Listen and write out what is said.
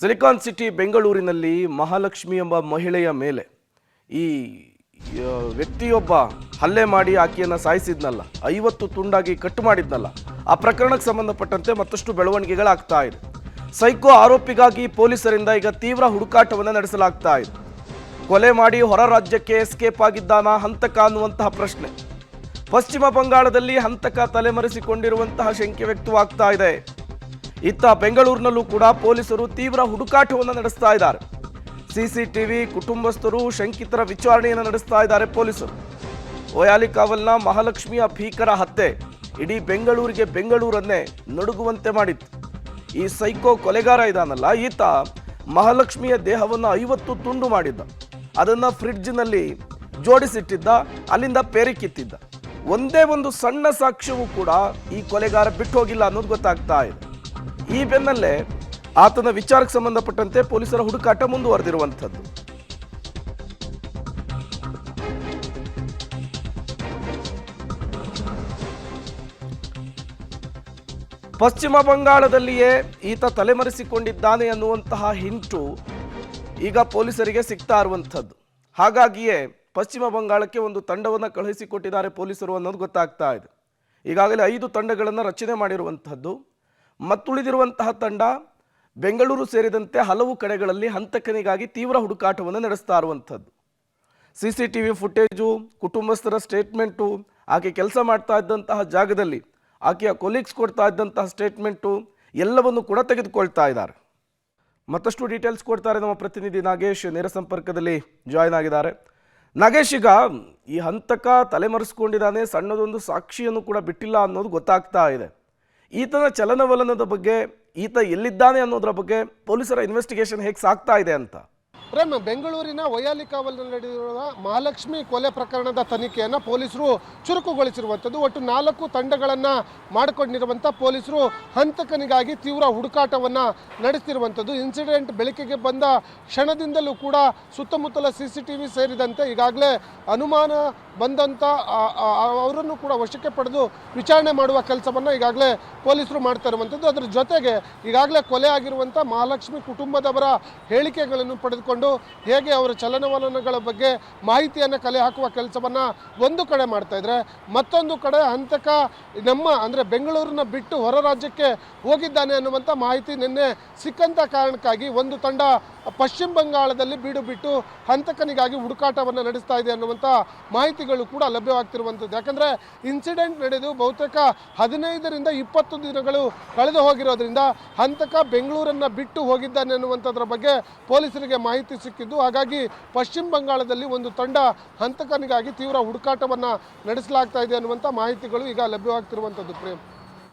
Silicon city ಬೆಂಗಳೂರಿನಲ್ಲಿ ಮಹಾಲಕ್ಷ್ಮಿ ಎಂಬ ಮಹಿಳೆಯ ಮೇಲೆ ಈ ವ್ಯಕ್ತಿಯೊಬ್ಬ ಹಲ್ಲೆ ಮಾಡಿ ಆಕೆಯನ್ನು ಸಾಯಿಸಿದ್ನಲ್ಲ, 50 ತುಂಡಾಗಿ ಕಟ್ ಮಾಡಿದ್ನಲ್ಲ, ಆ ಪ್ರಕರಣಕ್ಕೆ ಸಂಬಂಧಪಟ್ಟಂತೆ ಮತ್ತಷ್ಟು ಬೆಳವಣಿಗೆಗಳಾಗ್ತಾ ಇದೆ. ಸೈಕೋ ಆರೋಪಿಗಾಗಿ ಪೊಲೀಸರಿಂದ ಈಗ ತೀವ್ರ ಹುಡುಕಾಟವನ್ನು ನಡೆಸಲಾಗ್ತಾ ಇದೆ. ಕೊಲೆ ಮಾಡಿ ಹೊರ ರಾಜ್ಯಕ್ಕೆ ಎಸ್ಕೇಪ್ ಆಗಿದ್ದಾನಾ ಹಂತಕ ಅನ್ನುವಂತಹ ಪ್ರಶ್ನೆ. ಪಶ್ಚಿಮ ಬಂಗಾಳದಲ್ಲಿ ಹಂತಕ ತಲೆಮರೆಸಿಕೊಂಡಿರುವಂತಹ ಶಂಕೆ ವ್ಯಕ್ತವಾಗ್ತಾ ಇದೆ. ಇತ್ತ ಬೆಂಗಳೂರಿನಲ್ಲೂ ಕೂಡ ಪೊಲೀಸರು ತೀವ್ರ ಹುಡುಕಾಟವನ್ನು ನಡೆಸ್ತಾ ಇದ್ದಾರೆ. ಸಿಸಿಟಿವಿ, ಕುಟುಂಬಸ್ಥರು, ಶಂಕಿತರ ವಿಚಾರಣೆಯನ್ನು ನಡೆಸ್ತಾ ಇದ್ದಾರೆ ಪೊಲೀಸರು. ಓಯಾಲಿಕಾವಲ್ನ ಮಹಾಲಕ್ಷ್ಮಿಯ ಭೀಕರ ಹತ್ಯೆ ಇಡೀ ಬೆಂಗಳೂರನ್ನೇ ನಡುಗುವಂತೆ ಮಾಡಿತ್ತು. ಈ ಸೈಕೋ ಕೊಲೆಗಾರ ಇದಾನಲ್ಲ, ಈತ ಮಹಾಲಕ್ಷ್ಮಿಯ ದೇಹವನ್ನು 50 ತುಂಡು ಮಾಡಿದ್ದ. ಅದನ್ನು ಫ್ರಿಡ್ಜ್ನಲ್ಲಿ ಜೋಡಿಸಿಟ್ಟಿದ್ದ, ಅಲ್ಲಿಂದ ಪೇರಿಕಿತ್ತಿದ್ದ. ಒಂದೇ ಒಂದು ಸಣ್ಣ ಸಾಕ್ಷ್ಯವೂ ಕೂಡ ಈ ಕೊಲೆಗಾರ ಬಿಟ್ಟು ಹೋಗಿಲ್ಲ ಅನ್ನೋದು ಗೊತ್ತಾಗ್ತಾ ಇದೆ. ಈ ಬೆನ್ನಲ್ಲೇ ಆತನ ವಿಚಾರಕ್ಕೆ ಸಂಬಂಧಪಟ್ಟಂತೆ ಪೊಲೀಸರ ಹುಡುಕಾಟ ಮುಂದುವರೆದಿರುವಂಥದ್ದು. ಪಶ್ಚಿಮ ಬಂಗಾಳದಲ್ಲಿಯೇ ಈತ ತಲೆಮರೆಸಿಕೊಂಡಿದ್ದಾನೆ ಅನ್ನುವಂತಹ ಹಿಂಟು ಈಗ ಪೊಲೀಸರಿಗೆ ಸಿಗ್ತಾ ಇರುವಂಥದ್ದು. ಹಾಗಾಗಿಯೇ ಪಶ್ಚಿಮ ಬಂಗಾಳಕ್ಕೆ ಒಂದು ತಂಡವನ್ನು ಕಳುಹಿಸಿಕೊಟ್ಟಿದ್ದಾರೆ ಪೊಲೀಸರು ಅನ್ನೋದು ಗೊತ್ತಾಗ್ತಾ ಇದೆ. ಈಗಾಗಲೇ 5 ತಂಡಗಳನ್ನು ರಚನೆ ಮಾಡಿರುವಂಥದ್ದು. ಮತ್ತುಳಿದಿರುವಂತಹ ತಂಡ ಬೆಂಗಳೂರು ಸೇರಿದಂತೆ ಹಲವು ಕಡೆಗಳಲ್ಲಿ ಹಂತಕನಿಗಾಗಿ ತೀವ್ರ ಹುಡುಕಾಟವನ್ನು ನಡೆಸ್ತಾ ಇರುವಂಥದ್ದು. ಸಿಸಿಟಿವಿ ಫುಟೇಜು, ಕುಟುಂಬಸ್ಥರ ಸ್ಟೇಟ್ಮೆಂಟು, ಆಕೆ ಕೆಲಸ ಮಾಡ್ತಾ ಇದ್ದಂತಹ ಜಾಗದಲ್ಲಿ ಆಕೆಯ ಕೊಲೀಗ್ಸ್ ಕೊಡ್ತಾ ಇದ್ದಂತಹ ಸ್ಟೇಟ್ಮೆಂಟು ಎಲ್ಲವನ್ನು ಕೂಡ ತೆಗೆದುಕೊಳ್ತಾ ಇದ್ದಾರೆ. ಮತ್ತಷ್ಟು ಡೀಟೇಲ್ಸ್ ಕೊಡ್ತಾರೆ ನಮ್ಮ ಪ್ರತಿನಿಧಿ ನಾಗೇಶ್, ನೇರ ಸಂಪರ್ಕದಲ್ಲಿ ಜಾಯ್ನ್ ಆಗಿದ್ದಾರೆ. ನಾಗೇಶ್, ಈಗ ಈ ಹಂತಕ ತಲೆಮರೆಸ್ಕೊಂಡಿದ್ದಾನೆ, ಸಣ್ಣದೊಂದು ಸಾಕ್ಷಿಯನ್ನು ಕೂಡ ಬಿಟ್ಟಿಲ್ಲ ಅನ್ನೋದು ಗೊತ್ತಾಗ್ತಾ ಇದೆ. ಈತನ ಚಲನವಲನದ ಬಗ್ಗೆ, ಈತ ಎಲ್ಲಿದ್ದಾನೆ ಅನ್ನೋದರ ಬಗ್ಗೆ ಪೊಲೀಸರ ಇನ್ವೆಸ್ಟಿಗೇಷನ್ ಹೇಗೆ ಸಾಗ್ತಾ ಇದೆ ಅಂತ? ಪ್ರೇಮ್, ಬೆಂಗಳೂರಿನ ಒಯಾಲಿಕಾವಲ್ನಲ್ಲಿ ನಡೆದಿರುವ ಮಹಾಲಕ್ಷ್ಮಿ ಕೊಲೆ ಪ್ರಕರಣದ ತನಿಖೆಯನ್ನು ಪೊಲೀಸರು ಚುರುಕುಗೊಳಿಸಿರುವಂಥದ್ದು. ಒಟ್ಟು 4 ತಂಡಗಳನ್ನು ಮಾಡಿಕೊಂಡಿರುವಂಥ ಪೊಲೀಸರು ಹಂತಕನಿಗಾಗಿ ತೀವ್ರ ಹುಡುಕಾಟವನ್ನು ನಡೆಸ್ತಿರುವಂಥದ್ದು. ಇನ್ಸಿಡೆಂಟ್ ಬೆಳಕಿಗೆ ಬಂದ ಕ್ಷಣದಿಂದಲೂ ಕೂಡ ಸುತ್ತಮುತ್ತಲ CCTV ಸೇರಿದಂತೆ ಈಗಾಗಲೇ ಅನುಮಾನ ಬಂದಂಥ ಅವರನ್ನು ಕೂಡ ವಶಕ್ಕೆ ಪಡೆದು ವಿಚಾರಣೆ ಮಾಡುವ ಕೆಲಸವನ್ನು ಈಗಾಗಲೇ ಪೊಲೀಸರು ಮಾಡ್ತಾ ಇರುವಂಥದ್ದು. ಅದರ ಜೊತೆಗೆ ಈಗಾಗಲೇ ಕೊಲೆ ಆಗಿರುವಂಥ ಮಹಾಲಕ್ಷ್ಮಿ ಕುಟುಂಬದವರ ಹೇಳಿಕೆಗಳನ್ನು ಪಡೆದುಕೊಂಡು ಹೇಗೆ ಅವರ ಚಲನವಲನಗಳ ಬಗ್ಗೆ ಮಾಹಿತಿಯನ್ನು ಕಲೆ ಹಾಕುವ ಕೆಲಸವನ್ನು ಒಂದು ಕಡೆ ಮಾಡ್ತಾ ಇದ್ರೆ, ಮತ್ತೊಂದು ಕಡೆ ಹಂತಕ ಅಂದರೆ ಬೆಂಗಳೂರನ್ನ ಬಿಟ್ಟು ಹೊರ ರಾಜ್ಯಕ್ಕೆ ಹೋಗಿದ್ದಾನೆ ಅನ್ನುವಂಥ ಮಾಹಿತಿ ನಿನ್ನೆ ಸಿಕ್ಕಂಥ ಕಾರಣಕ್ಕಾಗಿ ಒಂದು ತಂಡ ಪಶ್ಚಿಮ ಬಂಗಾಳದಲ್ಲಿ ಬೀಡು ಬಿಟ್ಟು ಹಂತಕನಿಗಾಗಿ ಹುಡುಕಾಟವನ್ನು ನಡೆಸ್ತಾ ಇದೆ ಅನ್ನುವಂಥ ಮಾಹಿತಿಗಳು ಕೂಡ ಲಭ್ಯವಾಗ್ತಿರುವಂಥದ್ದು. ಯಾಕಂದರೆ ಇನ್ಸಿಡೆಂಟ್ ನಡೆದು ಬಹುತೇಕ 15ರಿಂದ 20 ದಿನಗಳು ಕಳೆದು ಹೋಗಿರೋದ್ರಿಂದ ಹಂತಕ ಬೆಂಗಳೂರನ್ನು ಬಿಟ್ಟು ಹೋಗಿದ್ದಾನೆ ಅನ್ನುವಂಥದ್ರ ಬಗ್ಗೆ ಪೊಲೀಸರಿಗೆ ಮಾಹಿತಿ ಸಿಕ್ಕಿದ್ದು. ಹಾಗಾಗಿ ಪಶ್ಚಿಮ ಬಂಗಾಳದಲ್ಲಿ ಒಂದು ತಂಡ ಹಂತಕನಿಗಾಗಿ ತೀವ್ರ ಹುಡುಕಾಟವನ್ನು ನಡೆಸಲಾಗ್ತಾ ಇದೆ ಅನ್ನುವಂಥ ಮಾಹಿತಿಗಳು ಈಗ ಲಭ್ಯವಾಗ್ತಿರುವಂಥದ್ದು. ಪ್ರೇಮ್.